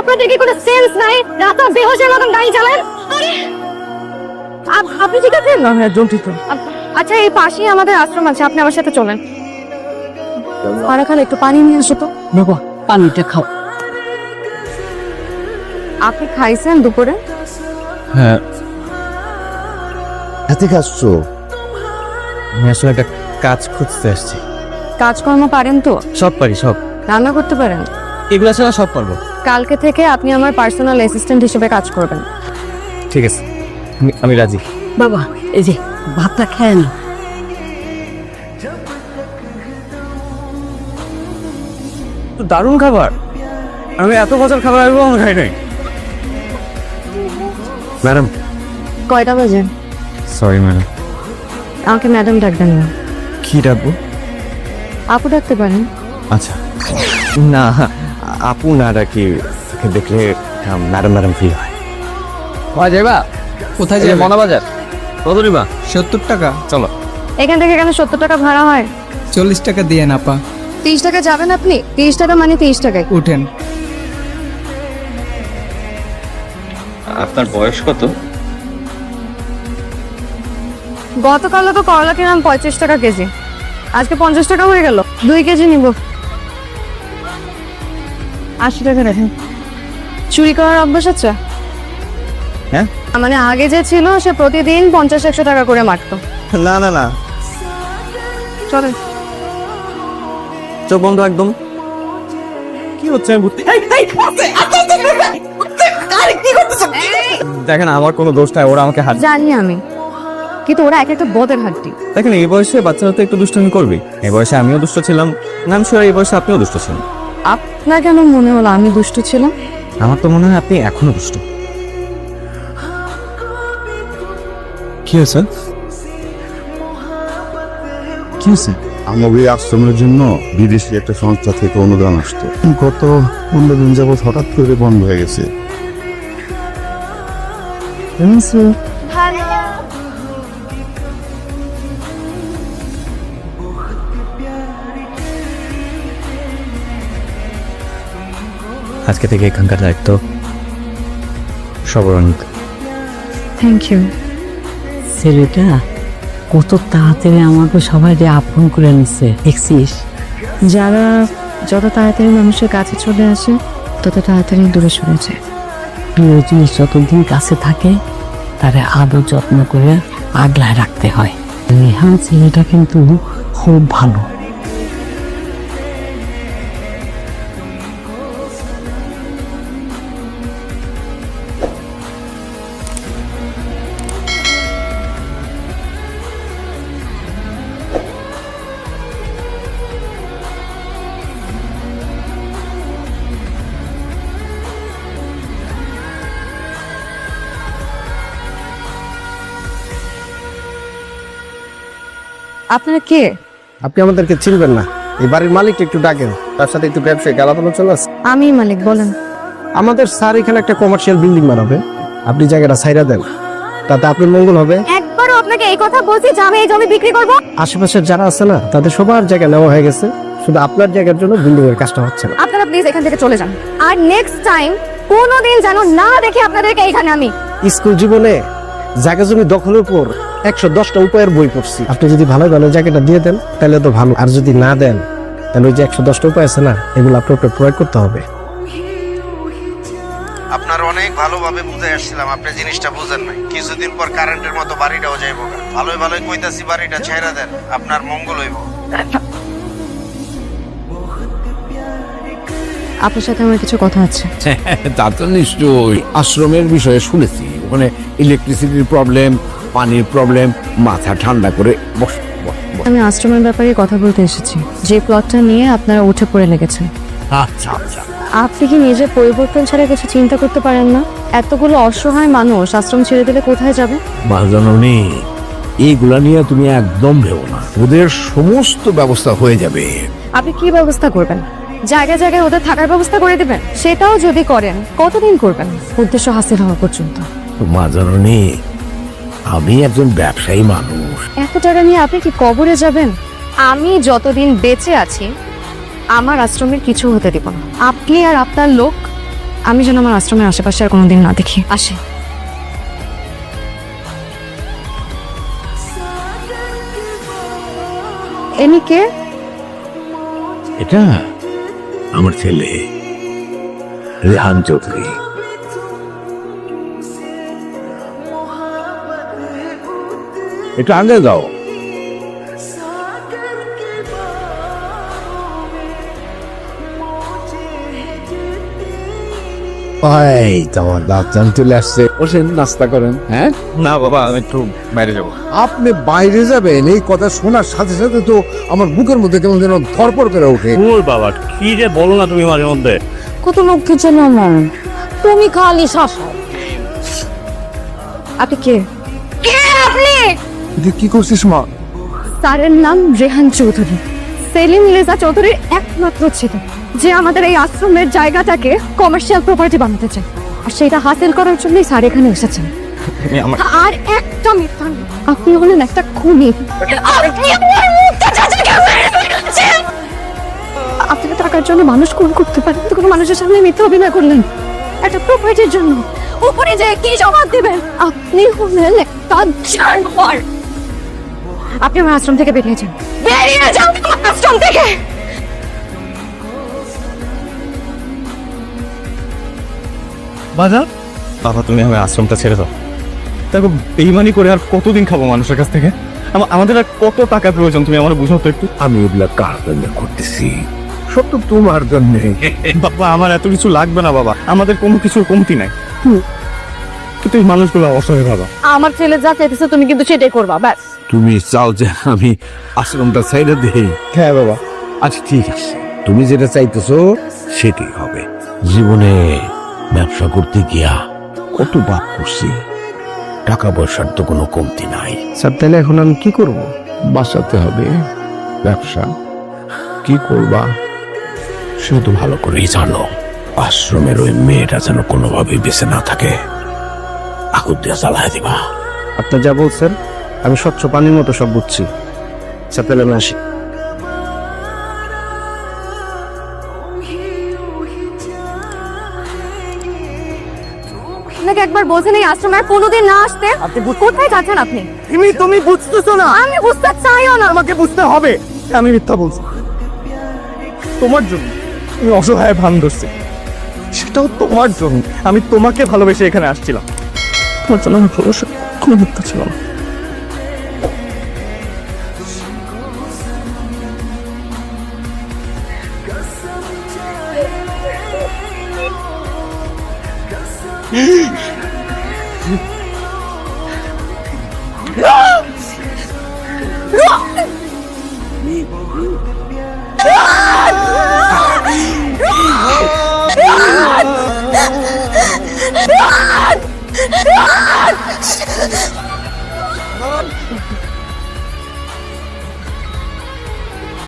আপনাদের কি কোনো সেন্স নাই? রাতে বেহোশের মতন গাড়ি চালান। আপনি ঠিক আছেন? না হ্যাঁ জন্টিত। আচ্ছা এই পাশেই আমাদের আশ্রম আছে, আপনি আমার সাথে চলেন। পারা খান একটু পানি নিয়ে আসো তো। বাবা পানিটা খাও। আপনি খাইছেন দুপুরে? হ্যাঁ হাতে আসছো? আমি আসলে একটা কাজ খুঁজতে আসছি। কাজকর্ম পারেন তো? সব পারি, সব। রান্না করতে পারেন? এগুলো ছাড়া সব পারবো। কালকে থেকে আপনি আমার পার্সোনাল অ্যাসিস্ট্যান্ট হিসেবে কাজ করবেন। ঠিক আছে, আমি রাজি। বাবা এই যে ভাতটা খেয়ে না। তো দারুণ খাবার। আমি এত বছর খাবার আমি কখনো খাই নাই। ম্যাডাম। কয়টা বাজে? Sorry madam. আমাকে ম্যাডাম ডাকবেন না। কি ডাকবো? আপু ডাকতে পারেন। আচ্ছা না, আপু না ডাকি, দেখলে ম্যাডাম ম্যাডাম ফিল হয়। যাইবা কোথায় এই যে যাবে? মনাবাজার। কত নিবা? 70 টাকা। চলো। এখান থেকে এখানে 70 টাকা ভাড়া হয়। 40 টাকা দিয়ে না পা। 30 টাকা যাবেন আপনি? 30 টাকা মানে 30 টাকায়। উঠেন। আপনার বয়স কত? গতকাল তো করলা কিনলাম 35 টাকা কেজি, আজকে 50 টাকা হয়ে গেল। 2 কেজি নিব। 80 টাকা রাখেন। চুরি করার অভ্যাস আছে? হ্যাঁ মানে আগে যে ছিল সে প্রতিদিন 50-100 টাকা করে মারতো। না না না, চলেন। চোখ বন্ধ একদম। কি হচ্ছে আমি বুঝতে দেখেন আমার কোনো দোষ নাই, ওরা আমাকে হাত। জানি আমি, কিন্তু ওরা এক একটা বদের হাড্ডি। দেখেন এই বয়সে বাচ্চারা তো একটু দুষ্টুমি করবে। এই বয়সে আমিও দুষ্ট ছিলাম, নাম শিওর এই বয়সে আপনিও দুষ্ট ছিলেন। আপনার কেন মনে হলো আমি দুষ্ট ছিলাম? আমার তো মনে হয় আপনি এখনো দুষ্ট। কি হয়েছে? কি হয়েছে? আমাদের এই আশ্রমের জন্য বিদেশি একটা সংস্থা থেকে অনুদান আসতো, গত 15 দিন যাবত হঠাৎ করে বন্ধ হয়ে গেছে। আজকে থেকে এখানকার দায়িত্ব সবরণিক। Thank you. ছেলেটা কত তাড়াতাড়ি আমাকে সবাই যে আপন করে নিচ্ছে দেখছিস? যারা যত তাড়াতাড়ি মানুষের কাছে চলে আসে তত তাড়াতাড়ি দূরে সরে যায়। প্রিয় জিনিস যতদিন কাছে থাকে তারে আদর যত্ন করে আগলায় রাখতে হয়। নেহা ছেলেটা কিন্তু খুব ভালো। আপনারা কে? আপনি আমাদেরকে চিনবেন না, এই বাড়ির মালিক একটু ডাকেন, তার সাথে একটু ব্যবসায়িক আলাপ আলোচনা আছে। আমি মালিক, বলেন। আমাদের স্যার এখানে একটা কমার্শিয়াল বিল্ডিং বানাবে, আপনি জায়গাটা ছাইরা দেন, তাতে আপনার মঙ্গল হবে। একবারও আপনাকে এই কথা বলছি যে আমি এই জমি বিক্রি করব? আশেপাশের যারা আছে না তাদের সবার জায়গা নেওয়া হয়ে গেছে, শুধু আপনার জায়গার জন্য বিল্ডিং এর কাজটা হচ্ছে না। আপনারা প্লিজ এখান থেকে চলে যান, আর নেক্সট টাইম কোনোদিন যেন না দেখি আপনাদেরকে এখানে আমি। স্কুল জীবনে জায়গা জমি দখলের উপর 110টা উপায়ের বই পড়ছি। আপনি যদি ভালো ভালো জায়গাটা দিয়ে দেন তাহলে তো ভালো, আর যদি না দেন তাহলে ওই যে 110টা উপায় আছে না, এগুলো আপনার উপরে প্রয়োগ করতে হবে। আপনার অনেক ভালোভাবে বুঝে আসছিলাম, আপনি জিনিসটা বুঝেন নাই। কিছুদিন পর কারেন্টের মতো বাড়িটাও যাইব। ভালোই ভালোই কইতাছি বাড়িটা ছেড়ে দেন, আপনার মঙ্গল হইব। আপনার সাথে আমার কিছু কথা আছে। তা তো নিশ্চয়ই। আশ্রমের বিষয়ে শুনেছি ওখানে ইলেকট্রিসিটির প্রবলেম, পানির প্রবলেম। মাথা ঠান্ডা করে বস বস বস। আমি আশ্রমের ব্যাপারে কথা বলতে এসেছি, যে প্লটটা নিয়ে আপনারা উঠে পড়ে লেগেছেন। আচ্ছা আচ্ছা, আপনি কি নিজের পরিবর্তন ছাড়া কিছু চিন্তা করতে পারেন না? এতগুলো অসহায় মানুষ আশ্রম ছেড়ে দিলে কোথায় যাবে? মা জননী, এইগুলা নিয়ে তুমি একদম ভেবো না, ওদের সমস্ত ব্যবস্থা হয়ে যাবে। আপনি কি ব্যবস্থা করবেন? জায়গায় জায়গায় ওদের থাকার ব্যবস্থা করে দেবেন? সেটাও যদি করেন কতদিন করবেন? উদ্দেশ্য হাসিল হওয়া পর্যন্ত। মা জননী, আমি একজন ব্যবসায়ী মানুষ। এত টাকা নিয়ে আপনি কি কবরে যাবেন? আমি যতদিন বেঁচে আছি আমার আশ্রমের কিছু হতে দিব না। আপনি আর আপনার লোক আমি যেন আমার আশ্রমের আশেপাশে আর কোনোদিন না দেখি। আসে। এনি কে? এটা আমার ছেলে রেহান চৌধুরী। একটু আগে যাও। তোমার দাঁতজান চলে আসছে, বসেন নাস্তা করেন। হ্যাঁ, না বাবা, আমি একটু বাইরে যাবো। আপনি বাইরে যাবেন এই কথা শোনার সাথে সাথে তো আমার বুকের মধ্যে কেমন যেন ধরপড় করে ওঠে। ওর বাবা, কি যে বলো না তুমি মাঝে মধ্যে। কত লক্ষ্য ছিল আমার, তুমি খালি শাসন। আপনি কে? কে আপনি? কি করছিস মা? স্যারের নাম রেহান চৌধুরী, সেলিম রেজা চৌধুরীর একমাত্র ছেলে, যে আমাদের এই আশ্রমের জায়গাটাকে কমার্শিয়াল প্রপার্টি বানাতে চায়। আর সেটা হাসিল করার জন্যই স্যার এখানে এসেছেন। তুমি আমার আর একটা মিথ্যা না, আপনি হলেন একটা খুনি। আপনি আমার মুখটা চাচাকে মেরে ফেলেছেন। আপনি টাকার জন্য মানুষ খুন করতে পারেন, তো কোনো মানুষের সামনে মিথ্যা অভিনয় করলেন একটা প্রপার্টির জন্য। উপরে যে কি জবাব দিবেন? আপনি হলেন একটা জানোয়ার। আপনি আমার আশ্রম থেকে বেরিয়ে যান, বেরিয়ে যান আমার আশ্রম থেকে। বাজার বাবা, তুমি আমার আশ্রমটা ছেড়ে দাও। দেখো, বেইমানি করে আর কতদিন খাবো মানুষের কাছ থেকে? আমাদের আর কত টাকা প্রয়োজন, তুমি আমার বুঝো তো একটু। আমি এগুলা কার জন্য করতেছি? সব তো তোমার জন্য। বাবা, আমার এত কিছু লাগবে না বাবা, আমাদের কোনো কিছুর কমতি নাই, কিন্তু এই মানুষগুলো অসহায় বাবা। আমার ছেলে যা চাইতেছে তুমি কিন্তু সেটাই করবা, ব্যাস। তুমি চাও যে আমি আশ্রমটা ছাইড়া দেই? হ্যাঁ বাবা। আচ্ছা ঠিক আছে, তুমি যেটা চাইতেছো সেটাই হবে। জীবনে ব্যবসা করতে গিয়া কত বাপ করছি, টাকা পয়সার তো কোনো কমতি নাই। স্যার তাহলে এখন আমি কি করব? বাঁচাতে হবে ব্যবসা। কি করবা সে তো ভালো করেই জানো। আশ্রমের ওই মেয়েটা যেন কোনোভাবেই বেঁচে না থাকে, আগুন দিয়ে জ্বালায় দিবা। আপনি যা বলছেন আমি স্বচ্ছ পানির মতো সব বুঝছি। স্যার তাহলে আমি আসি। আপনাকে একবার বলছেন এই আশ্রমে আর কোনোদিন না আসতে। আপনি কোথায় যাচ্ছেন আপনি? তুমি বুঝতেছো না, আমি বুঝতে চাইও না। আমাকে বুঝতে হবে। আমি মিথ্যা বলছি তোমার জন্য, তুমি অসহায় ভান ধরছি, সেটাও তোমার জন্য। আমি তোমাকে ভালোবেসে এখানে আসছিলাম, তোমার জন্য আমার ভালোবাসা কোনো মিথ্যা ছিল না।